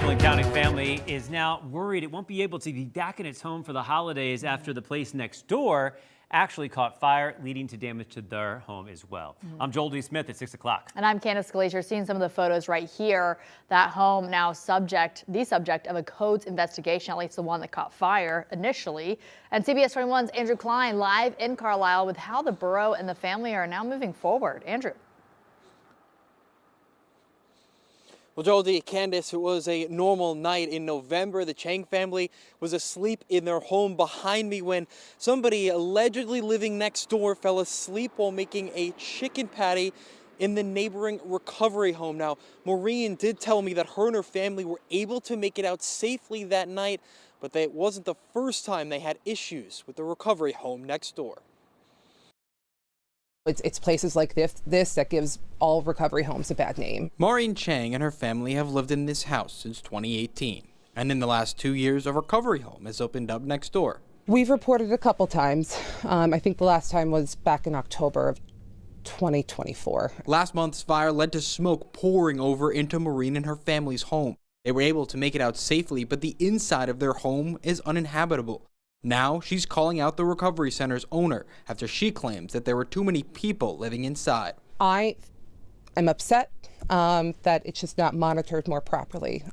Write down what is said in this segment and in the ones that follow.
Cumberland County family is now worried it won't be able to be back in its home for the holidays after the place next door actually caught fire, leading to damage to their home as well. I'm Joel D. Smith at 6 o'clock. And I'm Candace Glazier. Seeing some of the photos right here. That home now the subject of a codes investigation, at least the one that caught fire initially. And CBS 21's Andrew Klein live in Carlisle with how the borough and the family are now moving forward. Andrew. Well, Joel D. Candace, it was a normal night in November. The Chang family was asleep in their home behind me when somebody allegedly living next door fell asleep while making a chicken patty in the neighboring recovery home. Now, Maureen did tell me that her and her family were able to make it out safely that night, but it wasn't the first time they had issues with the recovery home next door. It's places like this that gives all recovery homes a bad name. Maureen Chang and her family have lived in this house since 2018. And in the last 2 years, a recovery home has opened up next door. We've reported a couple times. I think the last time was back in October of 2024. Last month's fire led to smoke pouring over into Maureen and her family's home. They were able to make it out safely, but the inside of their home is uninhabitable. Now she's calling out the recovery center's owner after she claims that there were too many people living inside. I am upset that it's just not monitored more properly.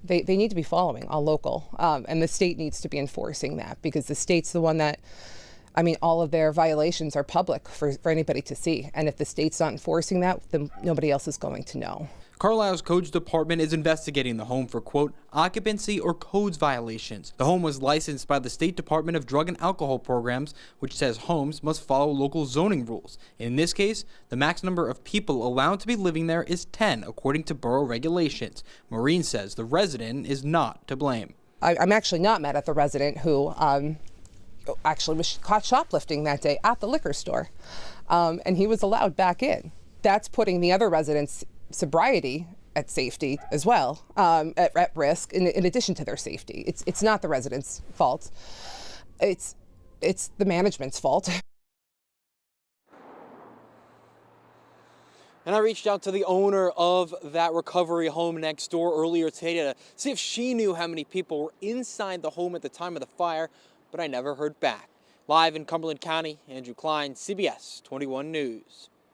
They need to be following all local, and the state needs to be enforcing that, because the state's the one that, I mean, all of their violations are public for anybody to see. And if the state's not enforcing that, then nobody else is going to know. Carlisle's codes department is investigating the home for, quote, occupancy or codes violations. The home was licensed by the State Department of Drug and Alcohol Programs, which says homes must follow local zoning rules. In this case, the max number of people allowed to be living there is 10, according to borough regulations. Maureen says the resident is not to blame. I'm actually not mad at the resident who actually was caught shoplifting that day at the liquor store, and he was allowed back in. That's putting the other residents' sobriety at safety as well, at risk, in addition to their safety. It's not the residents' fault. It's the management's fault. And I reached out to the owner of that recovery home next door earlier today to see if she knew how many people were inside the home at the time of the fire, but I never heard back. Live in Cumberland County, Andrew Klein, CBS 21 News.